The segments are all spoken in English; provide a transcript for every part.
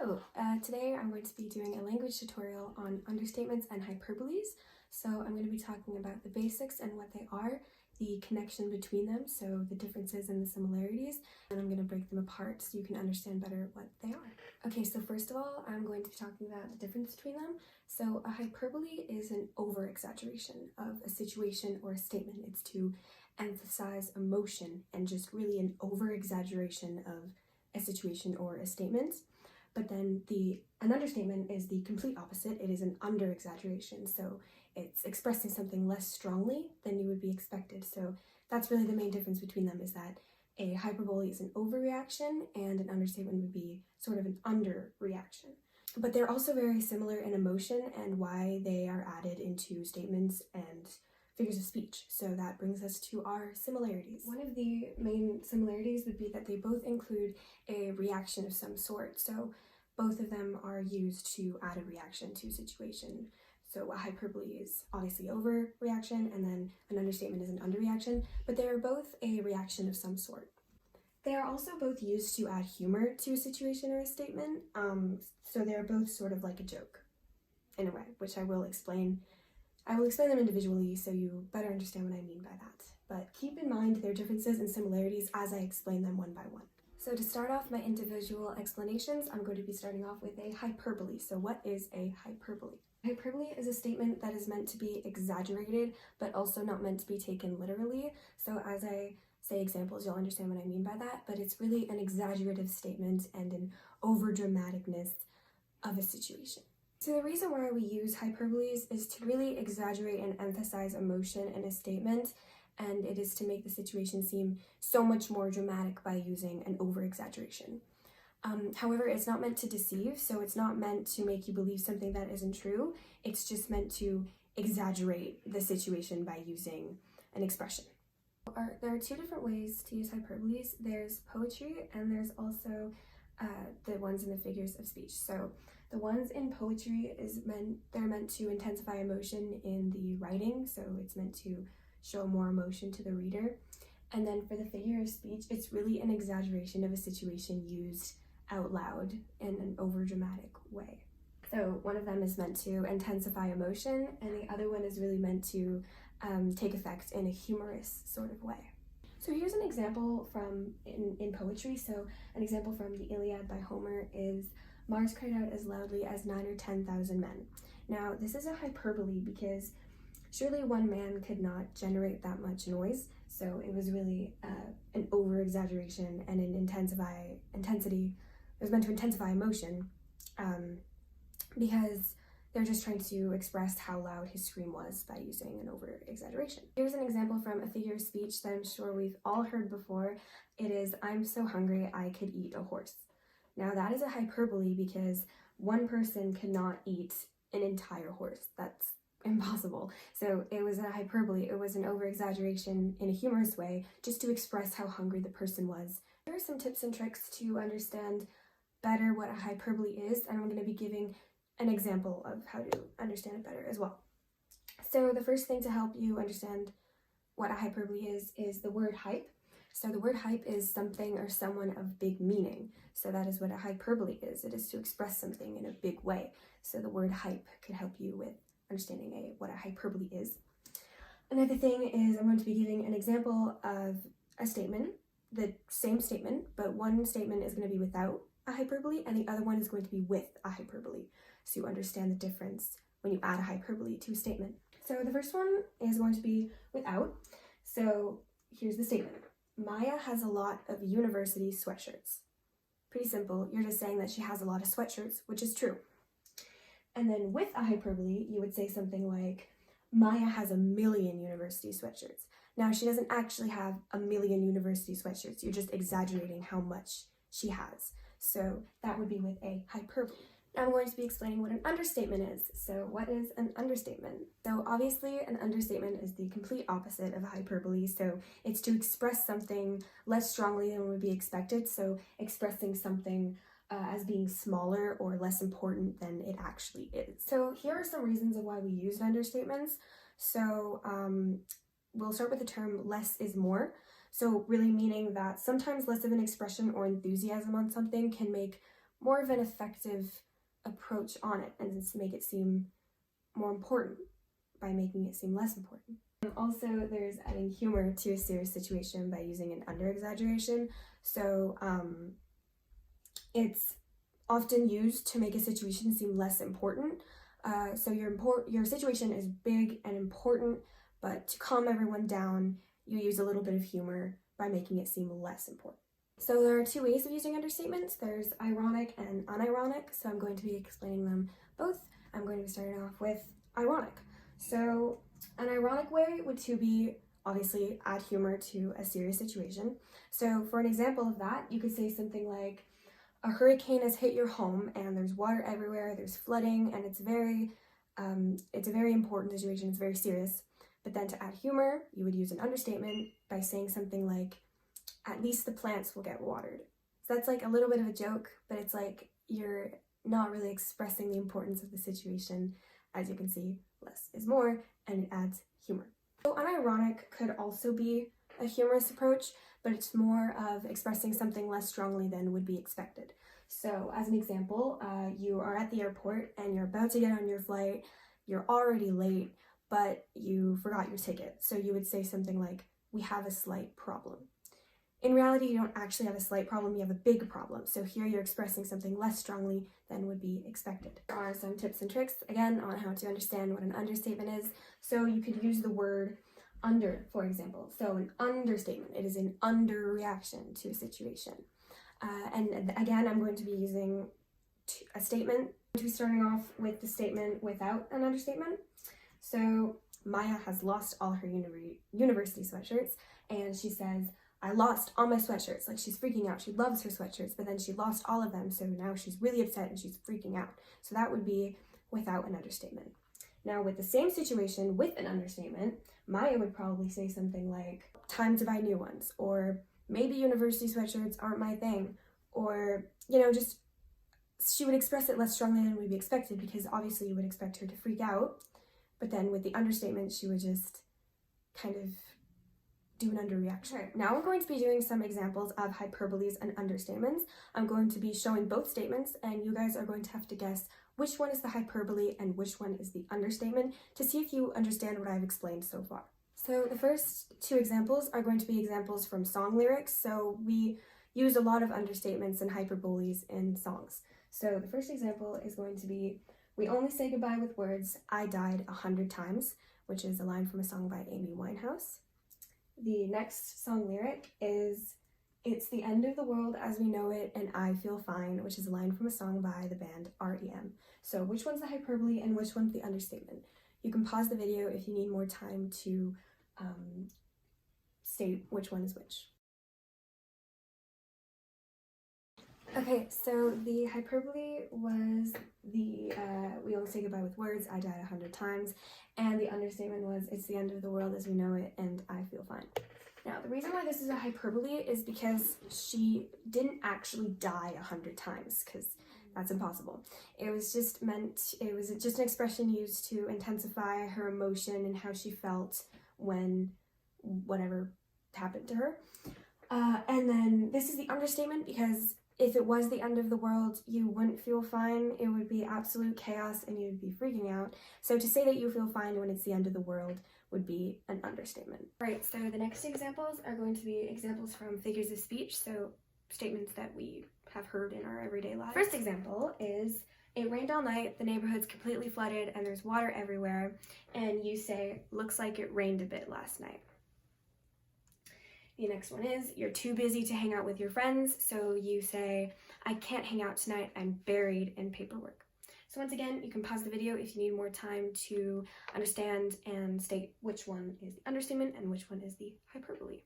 Hello, today I'm going to be doing a language tutorial on understatements and hyperboles. So I'm going to be talking about the basics and what they are, the connection between them, so the differences and the similarities, and I'm going to break them apart so you can understand better what they are. Okay, so first of all, I'm going to be talking about the difference between them. So a hyperbole is an over-exaggeration of a situation or a statement. It's to emphasize emotion and just really an over-exaggeration of a situation or a statement. But then an understatement is the complete opposite. It is an under-exaggeration, so it's expressing something less strongly than you would be expected. So that's really the main difference between them, is that a hyperbole is an overreaction and an understatement would be sort of an underreaction. But they're also very similar in emotion and why they are added into statements and figures of speech. So that brings us to our similarities. One of the main similarities would be that they both include a reaction of some sort. So both of them are used to add a reaction to a situation. So a hyperbole is obviously overreaction, and then an understatement is an underreaction, but they are both a reaction of some sort. They are also both used to add humor to a situation or a statement. So they're both sort of like a joke in a way, which I will explain. I will explain them individually so you better understand what I mean by that. But keep in mind their differences and similarities as I explain them one by one. So to start off my individual explanations, I'm going to be starting off with a hyperbole. So what is a hyperbole? Hyperbole is a statement that is meant to be exaggerated, but also not meant to be taken literally. So as I say examples, you'll understand what I mean by that, but it's really an exaggerative statement and an overdramaticness of a situation. So the reason why we use hyperboles is to really exaggerate and emphasize emotion in a statement, and it is to make the situation seem so much more dramatic by using an over-exaggeration. However, it's not meant to deceive, so it's not meant to make you believe something that isn't true. It's just meant to exaggerate the situation by using an expression. There are two different ways to use hyperboles. There's poetry, and there's also the ones in the figures of speech. So the ones in poetry they're meant to intensify emotion in the writing, so it's meant to show more emotion to the reader. And then for the figure of speech, it's really an exaggeration of a situation used out loud in an overdramatic way. So one of them is meant to intensify emotion, and the other one is really meant to take effect in a humorous sort of way. So here's an example in poetry. So an example from the Iliad by Homer is, "Mars cried out as loudly as 9 or 10,000 men." Now this is a hyperbole because surely one man could not generate that much noise. So it was really an over-exaggeration and an intensity. It was meant to intensify emotion because they're just trying to express how loud his scream was by using an over-exaggeration. Here's an example from a figure of speech that I'm sure we've all heard before. It is, "I'm so hungry I could eat a horse." Now that is a hyperbole because one person cannot eat an entire horse. That's impossible. So it was a hyperbole. It was an over-exaggeration in a humorous way just to express how hungry the person was. Here are some tips and tricks to understand better what a hyperbole is, and I'm going to be giving an example of how to understand it better as well. So the first thing to help you understand what a hyperbole is the word hype. So the word hype is something or someone of big meaning. So that is what a hyperbole is. It is to express something in a big way. So the word hype could help you with understanding what a hyperbole is. Another thing is I'm going to be giving an example of a statement, the same statement, but one statement is going to be without a hyperbole and the other one is going to be with a hyperbole. So you understand the difference when you add a hyperbole to a statement. So the first one is going to be without. So here's the statement. "Maya has a lot of university sweatshirts." Pretty simple. You're just saying that she has a lot of sweatshirts, which is true. And then with a hyperbole, you would say something like, "Maya has 1,000,000 university sweatshirts." Now, she doesn't actually have 1,000,000 university sweatshirts. You're just exaggerating how much she has. So that would be with a hyperbole. Now I'm going to be explaining what an understatement is. So what is an understatement? So obviously an understatement is the complete opposite of a hyperbole. So it's to express something less strongly than would be expected. So expressing something as being smaller or less important than it actually is. So here are some reasons of why we use understatements. So we'll start with the term less is more. So really meaning that sometimes less of an expression or enthusiasm on something can make more of an effective approach on it and just make it seem more important by making it seem less important. Also, there's adding humor to a serious situation by using an under-exaggeration. So it's often used to make a situation seem less important. So your situation is big and important, but to calm everyone down, you use a little bit of humor by making it seem less important. So there are two ways of using understatements. There's ironic and unironic, so I'm going to be explaining them both. I'm going to be starting off with ironic. So an ironic way would to be obviously add humor to a serious situation. So for an example of that, you could say something like, a hurricane has hit your home and there's water everywhere, there's flooding, and it's a very important situation, it's very serious. But then to add humor, you would use an understatement by saying something like, at least the plants will get watered. So that's like a little bit of a joke, but it's like you're not really expressing the importance of the situation. As you can see, less is more, and it adds humor. So unironic could also be a humorous approach, but it's more of expressing something less strongly than would be expected. So as an example, you are at the airport and you're about to get on your flight, you're already late, but you forgot your ticket. So you would say something like, we have a slight problem. In reality, you don't actually have a slight problem, you have a big problem. So here you're expressing something less strongly than would be expected. There are some tips and tricks, again, on how to understand what an understatement is. So you could use the word under, for example. So an understatement, it is an underreaction to a situation. And again, I'm going to be using a statement. I'm going to be starting off with the statement without an understatement. So Maya has lost all her university sweatshirts, and she says, I lost all my sweatshirts. Like, she's freaking out. She loves her sweatshirts, but then she lost all of them, so now she's really upset and she's freaking out. So that would be without an understatement. Now, with the same situation with an understatement, Maya would probably say something like, time to buy new ones, or maybe university sweatshirts aren't my thing, or, just she would express it less strongly than would be expected, because obviously you would expect her to freak out, but then with the understatement, she would just kind of do an underreaction. Right, now I'm going to be doing some examples of hyperboles and understatements. I'm going to be showing both statements, and you guys are going to have to guess which one is the hyperbole and which one is the understatement to see if you understand what I've explained so far. So the first two examples are going to be examples from song lyrics. So we use a lot of understatements and hyperboles in songs. So the first example is going to be, we only say goodbye with words, I died 100 times, which is a line from a song by Amy Winehouse. The next song lyric is, it's the end of the world as we know it and I feel fine, which is a line from a song by the band REM. So which one's the hyperbole and which one's the understatement? You can pause the video if you need more time to state which one is which. Okay, so the hyperbole was the, we only say goodbye with words, I died 100 times, and the understatement was, it's the end of the world as we know it, and I feel fine. Now, the reason why this is a hyperbole is because she didn't actually die 100 times, because that's impossible. It was just just an expression used to intensify her emotion and how she felt when whatever happened to her. And then this is the understatement because if it was the end of the world, you wouldn't feel fine. It would be absolute chaos and you'd be freaking out. So to say that you feel fine when it's the end of the world would be an understatement. Right, so the next examples are going to be examples from figures of speech, so statements that we have heard in our everyday lives. First example is, it rained all night, the neighborhood's completely flooded, and there's water everywhere, and you say, looks like it rained a bit last night. The next one is, you're too busy to hang out with your friends, so you say, I can't hang out tonight, I'm buried in paperwork. So once again, you can pause the video if you need more time to understand and state which one is the understatement and which one is the hyperbole.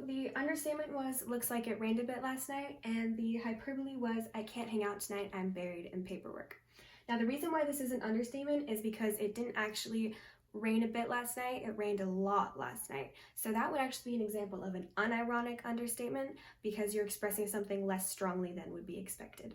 The understatement was, looks like it rained a bit last night, and the hyperbole was, I can't hang out tonight, I'm buried in paperwork. Now the reason why this is an understatement is because it didn't actually rain a bit last night, it rained a lot last night. So that would actually be an example of an unironic understatement because you're expressing something less strongly than would be expected.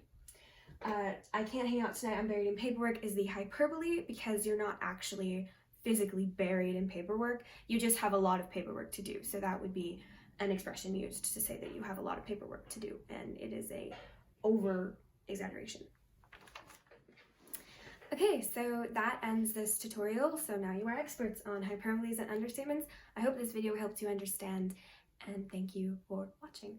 I can't hang out tonight, I'm buried in paperwork is the hyperbole because you're not actually physically buried in paperwork. You just have a lot of paperwork to do. So that would be an expression used to say that you have a lot of paperwork to do, and it is a over exaggeration. Okay, so that ends this tutorial. So now you are experts on hyperboles and understatements. I hope this video helped you understand, and thank you for watching.